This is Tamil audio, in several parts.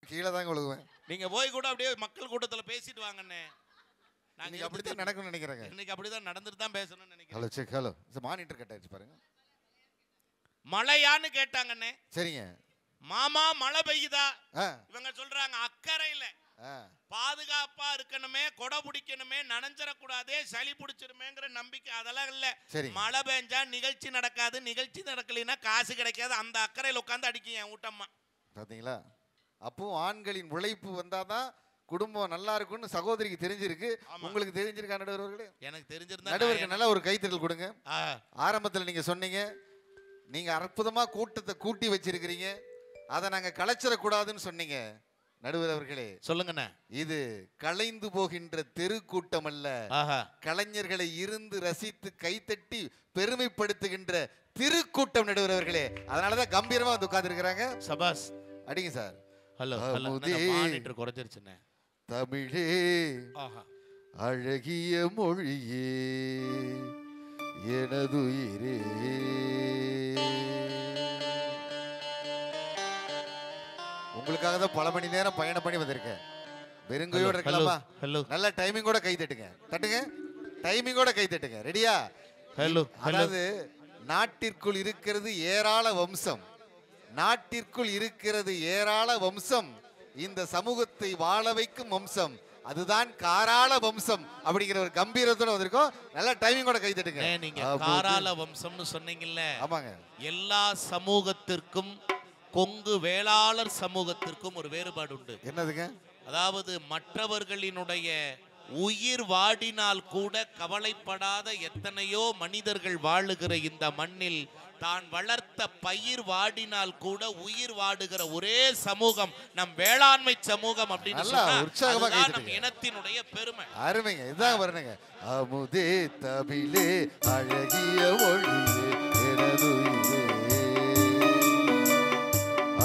கீழே தாங்க விழுகுவேன். நீங்க போய் கூட அப்படியே மக்கள் கூட்டத்துல பேசிட்டு வாங்கண்ணே. நாங்க அப்படித்தான் நடக்கும்னு நினைக்கிறேங்க. இன்னைக்கு அப்படிதான் நடந்துட்டு தான் பேசணும்னு நினைக்கிறேன். Hello check hello. Monitor cut ஆயிடுச்சு பாருங்க. மழையான்னு கேட்டாங்கண்ணே. சரிங்க. மாமா மழை பெய்யுதா? இவங்க சொல்றாங்க அக்கறையில பாதுகாப்பா இருக்கணுமே, கொடை பிடிக்கணுமே, நனைஞ்சிடக்கூடாதே, சளி பிடிச்சிருமேங்கிற நம்பிக்கை அதெல்லாம் இல்ல. மழை பெஞ்சா நிகழ்ச்சி நடக்காது, நிகழ்ச்சி நடக்கலைன்னா காசு கிடைக்காது. அந்த அக்கறையில் உட்காந்து அடிக்கும் என் ஊட்டம்மா. பாத்தீங்களா? அப்போ ஆண்களின் உழைப்பு வந்தாதான் குடும்பம் நல்லா இருக்கும்னு சகோதரிக்கு தெரிஞ்சிருக்கு. உங்களுக்கு தெரிஞ்சிருக்கா நடுவர்களே? எனக்கு தெரிஞ்சிருந்தா நடுவருக்கு நல்ல ஒரு கைத்தட்டல் கொடுங்க. ஆரம்பத்தில் நீங்க சொன்னீங்க, நீங்க அற்புதமா கூட்டத்தை கூட்டி வச்சிருக்கிறீங்க, அதை நாங்க கலைச்சிடக்கூடாதுன்னு சொன்னீங்க. நடுவர் அவர்களே சொல்லுங்கண்ணா, இது கலைந்து போகின்ற தெருக்கூட்டம் அல்ல, கலைஞர்களை இருந்து ரசித்து கைத்தட்டி பெருமைப்படுத்துகின்ற திருக்கூட்டம் நடுவர் அவர்களே. அதனாலதான் கம்பீரமா வந்து உட்கார்ந்து இருக்கிறாங்க. சபாஸ் அடிங்க சார். Hello monitor குறைஞ்சிருச்சுண்ணே. தமிழே அழகிய மொழியே எனதுயிரே, உங்களுக்காக தான் பல மணி நேரம் பயணம் பண்ணி வந்திருக்கேன். வெறுங்கையோட இருக்கலாமா? நல்ல டைமிங்கோட கை தட்டுங்க, தட்டுங்க, டைமிங்கோட கை தட்டுங்க. ரெடியா? ஹலோ. அதாவது நாட்டிற்குள் இருக்கிறது ஏராள வம்சம், நாட்டிற்குள் இருக்கிறது ஏராள வம்சம், இந்த சமூகத்தை வாழ வைக்கும் வம்சம், அதுதான் காராள வம்சம் அப்படிங்கிற ஒரு கம்பீரத்தோட வந்திருக்கோம். நல்ல டைமிங்கோட கை தட்டுங்க. நீங்க காராள வம்சம்னு சொன்னீங்கல்ல? ஆமாங்க. எல்லா சமூகத்திற்கும் கொங்கு வேளாளர் சமூகத்திற்கும் ஒரு வேறுபாடு உண்டு. என்னதுங்க? அதாவது மற்றவர்களினுடைய உயிர் வாடினால் கூட கவலைப்படாத எத்தனையோ மனிதர்கள் வாழுகிற இந்த மண்ணில் தான் வளர்த்த பயிர் வாடினால் கூட உயிர் வாடுகிற ஒரே சமூகம் நம் வேளாண்மை சமூகம் அப்படின்னு சொன்னா நம் இனத்தினுடைய பெருமை. அருமைங்க, இதுதான் வரணுங்க. அமுதே தமிழே அழகிய மொழியே எனதுயிரே,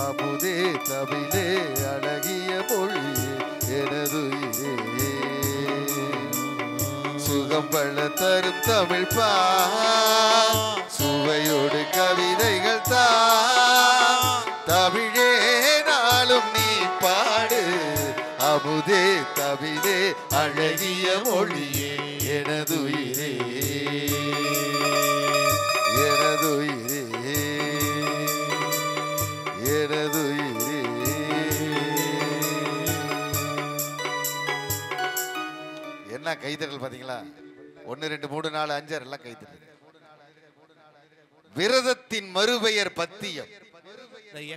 அமுதே தமிழே அழகிய மொழியே எனதுயிரே, சுகம் பல தரும் தமிழ் பா, சுவையோடு கவிதைகள் தா, தமிழே நாளும் நீ பாடு, அமுதே தமிழே அழகிய மொழியே எனதுயிரே, எனதுயிரே, எனதுயிரே. என்ன கைத்தட்டல் பாத்தீங்களா? 1 2 3 4 5 6 எல்லாம் கைத்தட்டல். விரதத்தின் மறுபெயர் பத்தியம்.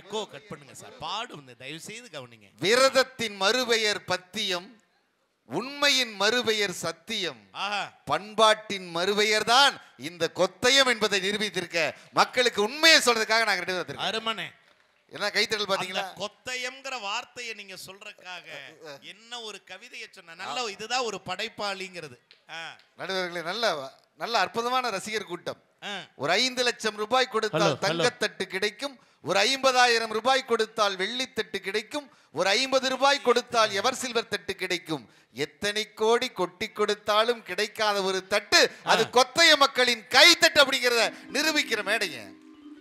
எக்கோ கட் பண்ணுங்க சார், பாடுங்க தயவு செய்து கவனிங்க. விரதத்தின் மறுபெயர் பத்தியம், உண்மையின் மறுபெயர் சத்தியம், பண்பாட்டின் மறுபெயர் தான் இந்த கொத்தயம் என்பதை நிரூபித்திருக்க மக்களுக்கு உண்மையை சொல்றதுக்காக நாங்க 2 பேரும். அருமனே என்ன கைத்தட்டல் பாத்தீங்களா? கொத்தயம்ங்கிற வார்த்தையை நீங்க சொல்றதுக்காக என்ன ஒரு கவிதையை சொன்ன நல்ல, இதுதான் ஒரு படைப்பாளிங்கிறது. நடுவர்களே நல்ல நல்ல அற்புதமான ரசிகர் கூட்டம். ஒரு 5 லட்சம் ரூபாய் கொடுத்தால் தங்கத்தட்டு கிடைக்கும், ஒரு 50,000 ரூபாய் கொடுத்தால் வெள்ளித்தட்டு கிடைக்கும், ஒரு 50 ரூபாய் கொடுத்தால் எவர் சில்வர் தட்டு கிடைக்கும், எத்தனை கோடி கொட்டி கொடுத்தாலும் கிடைக்காத ஒரு தட்டு அது கொத்தைய மக்களின் கைத்தட்டு அப்படிங்கிறத நிரூபிக்கிற மேடைங்க.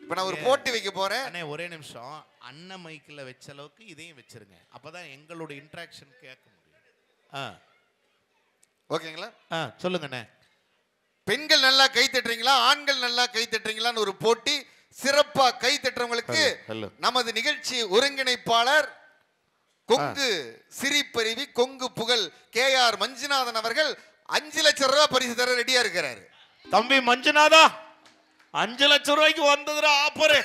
இப்ப நான் ஒரு போட்டி வைக்க போறேன். அண்ணே ஒரே நிமிஷம், அண்ணன் மைக்ல வச்ச அளவுக்கு இதையும் வச்சிருங்க, அப்பதான் எங்களோட இன்டராக்ஷன் கேட்க முடியும். ஓகேங்களா? சொல்லுங்க அண்ணே. பெண்கள் நல்லா கை தட்டுறீங்களா, ஆண்கள் நல்லா கை தட்டுறீங்களான்னு ஒரு போட்டி. சிறப்பா கை தட்டுறவங்களுக்கு நமது நிகழ்ச்சி ஒருங்கிணைப்பாளர் கொங்கு சிரிப்பருவி கொங்கு புகழ் KR மஞ்சுநாதன் அவர்கள் 5 லட்சம் ரூபாய் பரிசு தர ரெடியா இருக்கிறாரு. தம்பி மஞ்சுநாதா, 5 லட்சம் ரூபாய்க்கு வந்ததுடா ஆஃபர்.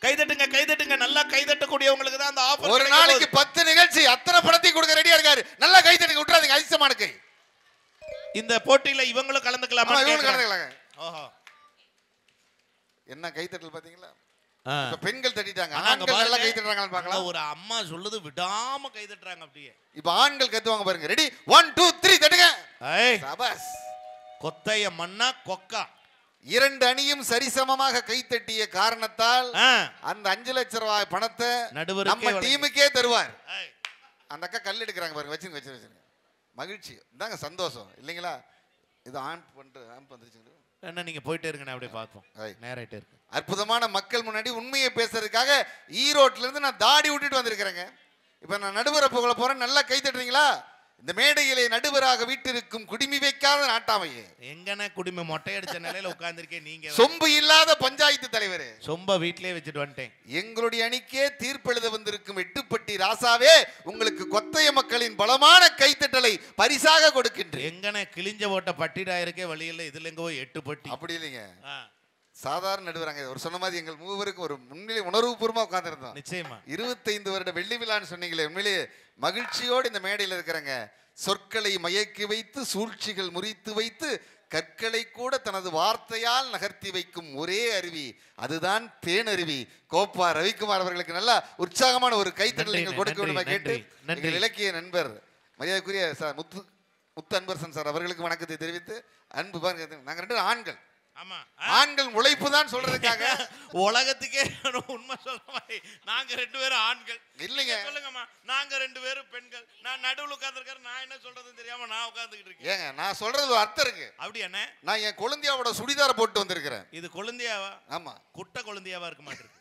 கைதட்டுங்க கைதட்டுங்க, நல்லா கைதட்டக்கூடியவங்களுக்கு தான் அந்த ஆஃபர். ஒரு நாளைக்கு 10 நிகழ்ச்சி அத்தனை பணத்தை கொடுக்க ரெடியா இருக்காரு. நல்லா கைதட்டுங்க, விட்டுறாதீங்க. அதிசயமான கை. இந்த போட்டியில இவங்களும் கலந்துக்கலாமா? இவங்களும் கலந்துக்கலாங்க. ஓஹோ, என்ன கைதட்டல் பாத்தீங்களா? இப்ப பெண்கள் தட்டிட்டாங்க, ஆண்கள் நல்லா கைதட்டுறாங்கன்னு பார்க்கலாம். ஒரு அம்மா சொல்லுது விடாம கைதட்டுறாங்க அப்படியே. இப்ப ஆண்கள் கத்துவாங்க பாருங்க. ரெடி 1 2 3 தட்டுங்க. சபாஸ். கொத்தைய மண்ணா கொக்கா 2 அணியும் சரிசமமாக கைத்தட்டிய காரணத்தால் அந்த 5 லட்சம் ரூபாய் பணத்தை நம்ம டீமுக்கே தருவார். அந்த அக்கா கல் எடுக்கிறாங்க பாருங்க. வச்சுங்க வச்சுங்க வச்சுங்க. மகிழ்ச்சி இதாங்க சந்தோஷம் இல்லைங்களா? இது ஆம்ப் வந்துருச்சு. என்ன நீங்க போயிட்டே இருங்க, அப்படியே பார்ப்போம். நேராயிட்டே இருக்கு. அற்புதமான மக்கள் முன்னாடி உண்மையை பேசுறதுக்காக ஈரோட்ல இருந்து நான் தாடி விட்டுட்டு வந்திருக்கிறேங்க. இப்ப நான் நடுவரை புகழ போறேன், நல்லா கை தட்டுறீங்களா? இந்த மேடையிலே நடுவராக வீட்டிற்கும் குடிமி வைக்காத நாட்டாமையே. எங்கன குடிமி மொட்டை அடிச்ச நிலையில உட்கார்ந்திருக்கேன். நீங்க சொம்பு இல்லாத பஞ்சாயத்து தலைவர், சொம்ப வீட்டிலே வச்சுட்டு வந்துட்டேன். எங்களுடைய அணிக்கே தீர்ப்பெழுத வந்திருக்கும் எட்டுப்பட்டி ராசாவே, உங்களுக்கு கொத்தைய மக்களின் பலமான கைத்தட்டலை பரிசாக கொடுக்கின்றேன். எங்கன கிழிஞ்ச ஓட்ட பட்டிடாயிருக்கே வழியில் இதுல எங்க போய் எட்டுப்பட்டி? அப்படி இல்லைங்க, சாதாரண நடுவராங்க. ஒரு சொன்ன மாதிரி எங்கள் மூவருக்கு ஒரு முன்னிலை உணர்வுபூர்வமா உட்கார்ந்துருந்தோம். நிச்சயமா 25 வருட வெள்ளி விழான்னு சொன்னீங்களே, உண்மையிலேயே மகிழ்ச்சியோடு இந்த மேடையில் இருக்கிறாங்க. சொற்களை மயக்கி வைத்து சூழ்ச்சிகள் முறித்து வைத்து கற்களை கூட தனது வார்த்தையால் நகர்த்தி வைக்கும் ஒரே அருவி, அதுதான் தேன் அருவி. கோப்பா ரவிக்குமார் அவர்களுக்கு நல்ல உற்சாகமான ஒரு கைத்தட்டல் நீங்கள் கொடுக்க வேண்டுமா கேட்டு எங்கள் இலக்கிய நண்பர் மரியாதைக்குரிய சார் முத்து அன்பரசன் சார் அவர்களுக்கு வணக்கத்தை தெரிவித்து, அன்பு பாருங்க, நாங்கள் 2 ஆண்கள். ஆமா, ஆண்கள் உழைப்பு தான் சொல்றதுக்காக உலகத்துக்கே உண்மை சொல்ற மாதிரி நாங்க 2 பேரும் ஆண்கள் இல்லைங்க. சொல்லுங்கம்மா, நாங்க 2 பேரும் பெண்கள். நான் நடுவுல உட்கார்ந்திருக்கேன், நான் என்ன சொல்றதுன்னு தெரியாம நான் உட்கார்ந்துகிட்டு இருக்கேன். ஏங்க, நான் சொல்றது ஒரு அர்த்தம் இருக்கு. அப்படி என்ன? நான் என் கொழுந்தியாவோட சுடிதார போட்டு வந்திருக்கிறேன். இது கொழுந்தியாவா? ஆமா, குட்டை கொழுந்தியாவா இருக்க மாட்டேங்குது.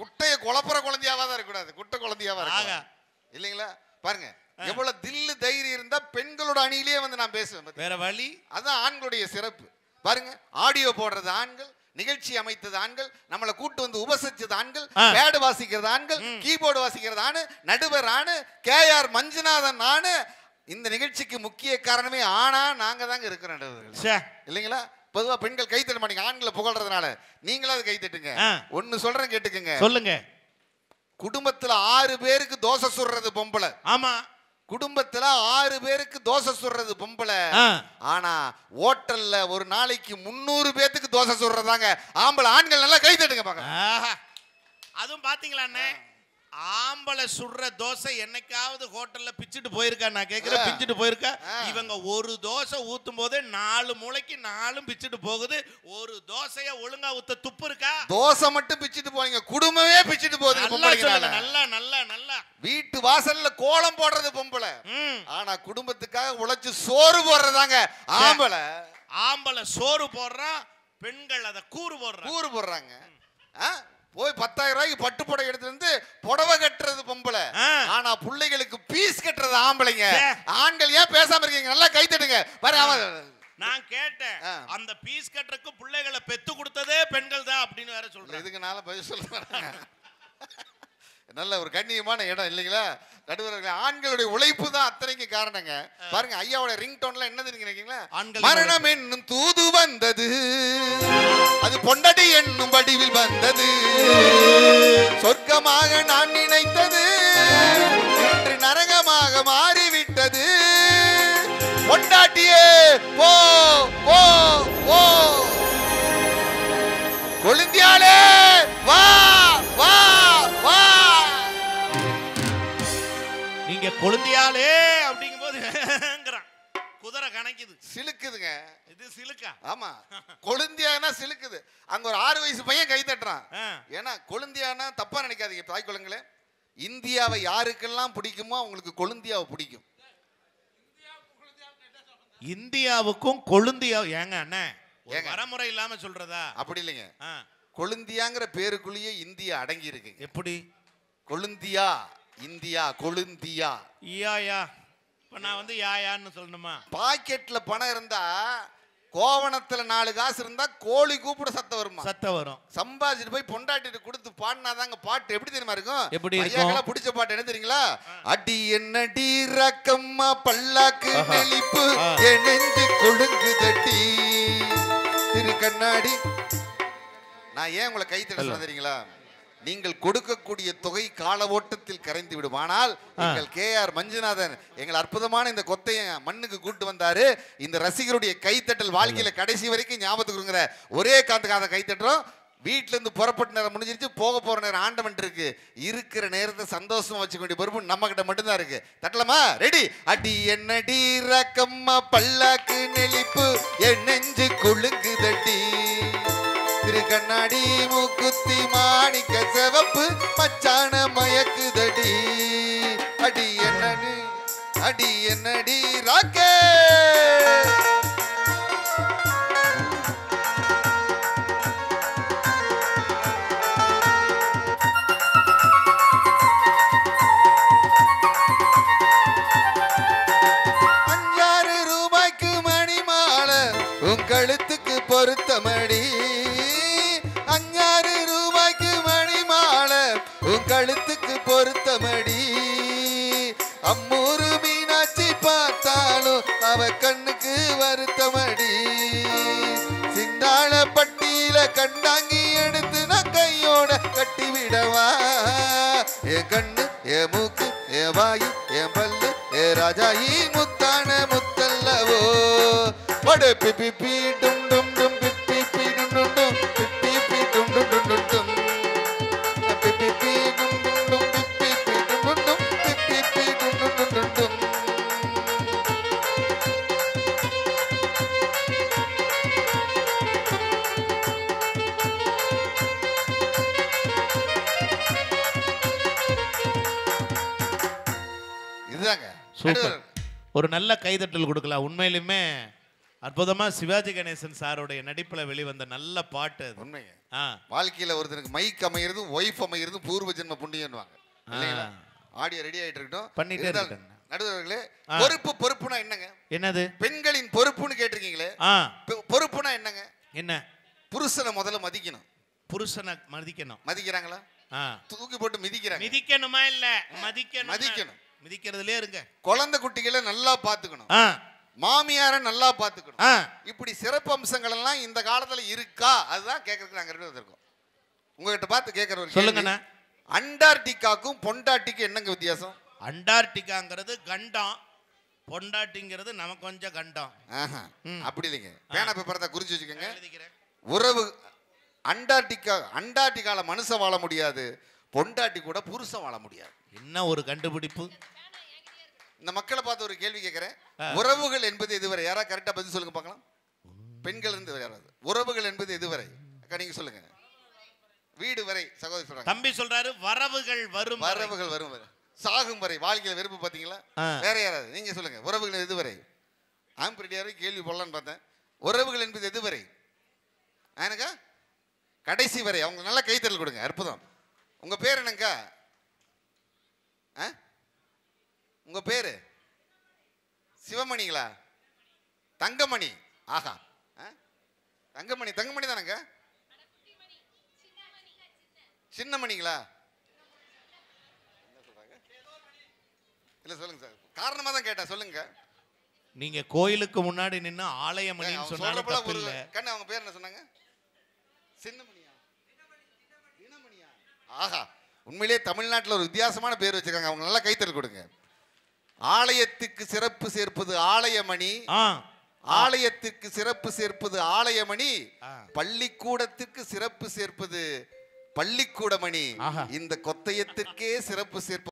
குட்டைய குழப்பற குழந்தையாவா தான் இருக்க கூடாது, குட்டை குழந்தையாவா இருக்கு இல்லைங்களா? பாருங்க எவ்வளவு தில்லு தைரியம் இருந்தா பெண்களோட அணியிலேயே வந்து நான் பேசுவேன். வேற வழி, அதான் ஆண்களுடைய சிறப்பு. பாருங்க, ஆடியோ போடுறது ஆண்கள், நிகழ்ச்சி அமைத்தது ஆண்கள், நம்மளை கூட்டு வந்து உபசரிச்சது ஆண்கள், பேடு வாசிக்கிறது ஆண்கள், கீபோர்டு வாசிக்கிறது ஆணு, நடுவர் ஆணு, KR மஞ்சுநாதன் ஆணு. இந்த நிகழ்ச்சிக்கு முக்கிய காரணமே ஆனா நாங்க தாங்க இருக்கிறோம் இல்லைங்களா? பொதுவா பெண்கள் கை தட்ட மாட்டீங்க, ஆண்களை புகழ்றதுனால நீங்களாவது கை தட்டுங்க. ஒன்னு சொல்றேன் கேட்டுக்குங்க. சொல்லுங்க. குடும்பத்துல 6 பேருக்கு தோசை சுடுறது பொம்பளை. ஆமா, குடும்பத்துல 6 பேருக்கு தோசை சுடுறது பொம்பளை. ஆனா ஹோட்டல்ல ஒரு நாளைக்கு 300 பேத்துக்கு தோசை சுடுறதாங்க ஆம்பளை. ஆண்கள் நல்லா கை தட்டுங்க பாக்க. அதுவும் பாத்தீங்களா அண்ணே, ஆம்பளை சுடுற தோசை என்னைக்காவது ஹோட்டல்ல பிச்சுட்டு போயிருக்கா? நான் கேக்குறேன், பிச்சுட்டு போயிருக்கா? இவங்க ஒரு தோசை ஊத்தும் போது 4 மூளைக்கு 4 பிச்சுட்டு போகுது. ஒரு தோசைய ஒழுங்கா ஊத்த துப்பு இருக்கா? தோசை மட்டும் பிச்சுட்டு போறீங்க, குடும்பமே பிச்சுட்டு போகுது. நல்லா நல்லா நல்லா வீட்டு வாசல்ல கோலம் போடுறது பொம்பளை, ஆனா குடும்பத்துக்காக உழைச்சு சோறு போடுறதாங்க ஆம்பளை. ஆம்பளை சோறு போடுறான், பெண்கள் அதை கூறு போடுறாங்க. போய் 10,000 ரூபாய்க்கு பட்டு புடவை எடுத்து வந்து புடவை கட்டுறது பொம்பளை, ஆனா பிள்ளைகளுக்கு பீஸ் கட்டுறது ஆம்பளைங்க. ஆண்கள் ஏன் பேசாம இருக்கீங்க? நல்லா கை தட்டுங்க. நான் கேட்டேன், அந்த பீஸ் கட்டுறதுக்கு பிள்ளைகளை பெத்து கொடுத்ததே பெண்கள் தான் அப்படின்னு வேற சொல்றேன். இதுக்கு நாள பதில் சொல்றேன். நல்ல ஒரு கண்ணியமான இடம் இல்லைங்களா? நடுவர்களே, ஆண்களுடைய உழைப்பு தான் அத்தனைக்கு காரணங்க. பாருங்க, ஐயாவோட ரிங் டோன்ல என்னது நினைக்கிறீங்களா? மரணம் என்னும் தூது வந்தது, அது பொண்டடி என்னும் வடிவில் வந்தது, சொர்க்கமாக நான் நினைத்தது இன்று நரகமாக மாறிவிட்டது. பொண்டாட்டியே போ போ போ, கொழுந்தியாலே வா வா வா. நீங்க கொழுந்தியாலே அப்படிங்கும் போது குதிரை கணக்குது, சிலுக்குதுங்க. இது சிலுக்கா? ஆமா, கொழுந்தியானா சிலுக்குது. அங்க ஒரு 6 வயசு பையன் கை தட்டுறான். ஏன்னா கொழுந்தியானா தப்பா நினைக்காதீங்க தாய் குழந்தைகளே. இந்தியாவை யாருக்கெல்லாம் பிடிக்குமோ அவங்களுக்கு கொழுந்தியாவை பிடிக்கும். இந்தியாவுக்கும் கொழுந்தியா ஏங்க அண்ணே வரமுறை இல்லாம சொல்றதா? அப்படி இல்லைங்க, கொழுந்தியாங்கிற பேருக்குள்ளேயே இந்தியா அடங்கி இருக்கு. எப்படி? கொழுந்தியா இந்தியா, கொழுந்தியா யா. இப்ப நான் வந்து யான்னு சொல்லணுமா? பாக்கெட்ல பணம் இருந்தா, கோவணத்துல 4 காசு இருந்தா கோழி கூப்பிட சத்தம் வருமா? சத்தம் வரும். சம்பாதிச்சுட்டு போய் பொண்டாட்டிட்டு கொடுத்து பாடினாதாங்க பாட்டு எப்படி தெரியுமா இருக்கும்? எப்படி இருக்கும்? பிடிச்ச பாட்டு என்ன தெரியுங்களா? அடி என்னடி ரக்கம்மா பல்லாக்கு நெளிப்பு என் நெஞ்சு கொழுங்கு தட்டி திரு கண்ணாடி. நான் ஏன் உங்களை கை தட்ட சொல்ல தெரியுங்களா? நீங்கள் கொடுக்கக்கூடிய தொகை கால ஓட்டத்தில் கரைந்து விடும். ஆனால் எங்கள் KR மஞ்சுநாதன் எங்கள் அற்புதமான இந்த கொத்தைய மண்ணுக்கு கூட்டு வந்தாரு. இந்த ரசிகருடைய கைத்தட்டல் வாழ்க்கையில கடைசி வரைக்கும் ஞாபகத்துக்குங்கிற ஒரே காத்துக்காக கைத்தட்டுறோம். வீட்டுல இருந்து புறப்பட்ட நேரம் முடிஞ்சிருச்சு, போக போற நேரம் ஆண்டவன் இருக்கு. இருக்கிற நேரத்தை சந்தோஷமா வச்சுக்க வேண்டிய பொறுப்பு நம்ம கிட்ட மட்டும்தான் இருக்கு. தட்டலாமா? ரெடி? அடி என்னடி ரக்கம்மா பல்லாக்கு நெளிப்பு என் நெஞ்சு கொழுங்கு தட்டி திரு கண்ணாடி மூக்குத்தி மாணிக்க சிவப்பு மச்சான மயக்குதடி. அடி என்னடி ராக்கே. பொருத்தமடி 5 ரூபாய்க்கு மணி மாலை உன் கழுத்துக்கு பொருத்தமடி அம்மூரு மீனாட்சி பார்த்தாலும் அவ கண்ணுக்கு வருத்தமடி சிந்தாள பட்டியில கண்டாங்கி எடுத்து நான் கையோட கட்டி விடவா என் கண்ணு என் மூக்கு என் வாயு என் பல்லு ஏ ராஜாயி முத்தான முத்தல்லவோ படு பிப்பி பி டும் டும் டும் பிப்பி பி டும் டும் டும் பிப்பி பி டும் டும் டும் டும் டும் பிப்பி பி டும் டும் டும் பிப்பி பி டும் டும் டும் பிப்பி பி டும் டும் டும் டும் டும் இதுதாங்க சூப்பர். ஒரு நல்ல கைதட்டல் கொடுக்கலாம். உண்மையிலுமே அற்புதமா சிவாஜி கணேசன் சாரோடைய நடிப்புல வெளிவந்த நல்ல பாட்டு அது. உண்மைங்க. வாழ்க்கையில ஒருத்தருக்கு மைக் அமையிறது ஒய்ஃப் அமையிறது பூர்வ ஜென்ம புண்ணியன்வாங்க இல்லைங்களா? ஆடியோ ரெடி ஆயிட்டு இருக்கட்டும். பண்ணிட்டே இருக்கேன். நடுவர்களே பொறுப்புனா என்னங்க? என்னது? பெண்களின் பொறுப்புன்னு கேட்டிருக்கீங்களே. பொறுப்புனா என்னங்க? என்ன? புருஷனை முதல்ல மதிக்கணும். புருஷனை மதிக்கணும். மதிக்கிறாங்களா? தூக்கி போட்டு மிதிக்கிறாங்க. மிதிக்கணுமா இல்ல? மதிக்கணும். மதிக்கணும். மிதிக்கிறதுலயே இருங்க. குழந்தை குட்டிகளை நல்லா பாத்துக்கணும். மாமியார நல்லா பாத்துக்கணும். இப்படி சிறப்பு அம்சங்கள் எல்லாம் இந்த காலத்துல இருக்கா? அதுதான் கேக்குறதுக்கு நாங்க ரெண்டு வந்திருக்கோம். உங்ககிட்ட பார்த்து கேக்குற ஒரு சொல்லுங்க. அண்டார்டிகாக்கும் பொண்டாட்டிக்கும் என்னங்க வித்தியாசம்? அண்டார்டிகாங்கிறது கண்டம், பொண்டாட்டிங்கிறது நமக்கு கொஞ்சம் கண்டம். அப்படி இல்லைங்க. பேனா பேப்பர் தான் குறிச்சு வச்சுக்கோங்க. உறவு அண்டார்டிகால மனுஷன் வாழ முடியாது, பொண்டாட்டி கூட புருஷன் வாழ முடியாது. என்ன ஒரு கண்டுபிடிப்பு! இந்த மக்களை பார்த்து ஒரு கேள்வி கேட்கிறேன். உறவுகள் என்பது எதுவரை? யாரா கரெக்டா பதில் சொல்லுங்க பார்க்கலாம். பெண்கள் இருந்து யாராவது உறவுகள் என்பது எதுவரை? அக்கா நீங்க சொல்லுங்க. வீடு வரை. சகோதரி சொல்றாங்க. தம்பி சொல்றாரு வரவுகள் வரும். வரவுகள் வரும் வரை, சாகும் வரை. வாழ்க்கையில வெறுப்பு பாத்தீங்களா? வேற யாராவது நீங்க சொல்லுங்க. உறவுகள் எதுவரை? ஆம்பிரியாரை கேள்வி போடலான்னு பார்த்தேன். உறவுகள் என்பது எதுவரை? எனக்கா கடைசி வரை. அவங்க நல்லா கைத்தறல் கொடுங்க. அற்புதம். உங்க பேர் என்னங்கா? உங்க பேரு சிவமணிங்களா? தங்கமணி. ஆஹா, தங்கமணி. தங்கமணி தானங்க? சின்னமணிங்களா? இல்ல சொல்லுங்க சார். காரணமா தான் கேட்டேன். சொல்லுங்க. நீங்க கோயிலுக்கு முன்னாடி நின்னு ஆலயமணின்னு சொன்னாலும் தப்பு இல்ல. கண்ணு அவங்க பேர் என்ன சொன்னாங்க? சின்னமணியா? தினமணியா? ஆஹா, உண்மையிலே தமிழ்நாட்டில் ஒரு வித்தியாசமான பேர் வச்சிருக்காங்க. அவங்க நல்லா கைத்தறல் கொடுங்க. ஆலயத்துக்கு சிறப்பு சேர்ப்பது ஆலயமணி. ஆலயத்திற்கு சிறப்பு சேர்ப்பது ஆலயமணி. பள்ளிக்கூடத்திற்கு சிறப்பு சேர்ப்பது பள்ளிக்கூடமணி. இந்த கொத்தையத்திற்கே சிறப்பு சேர்ப்பது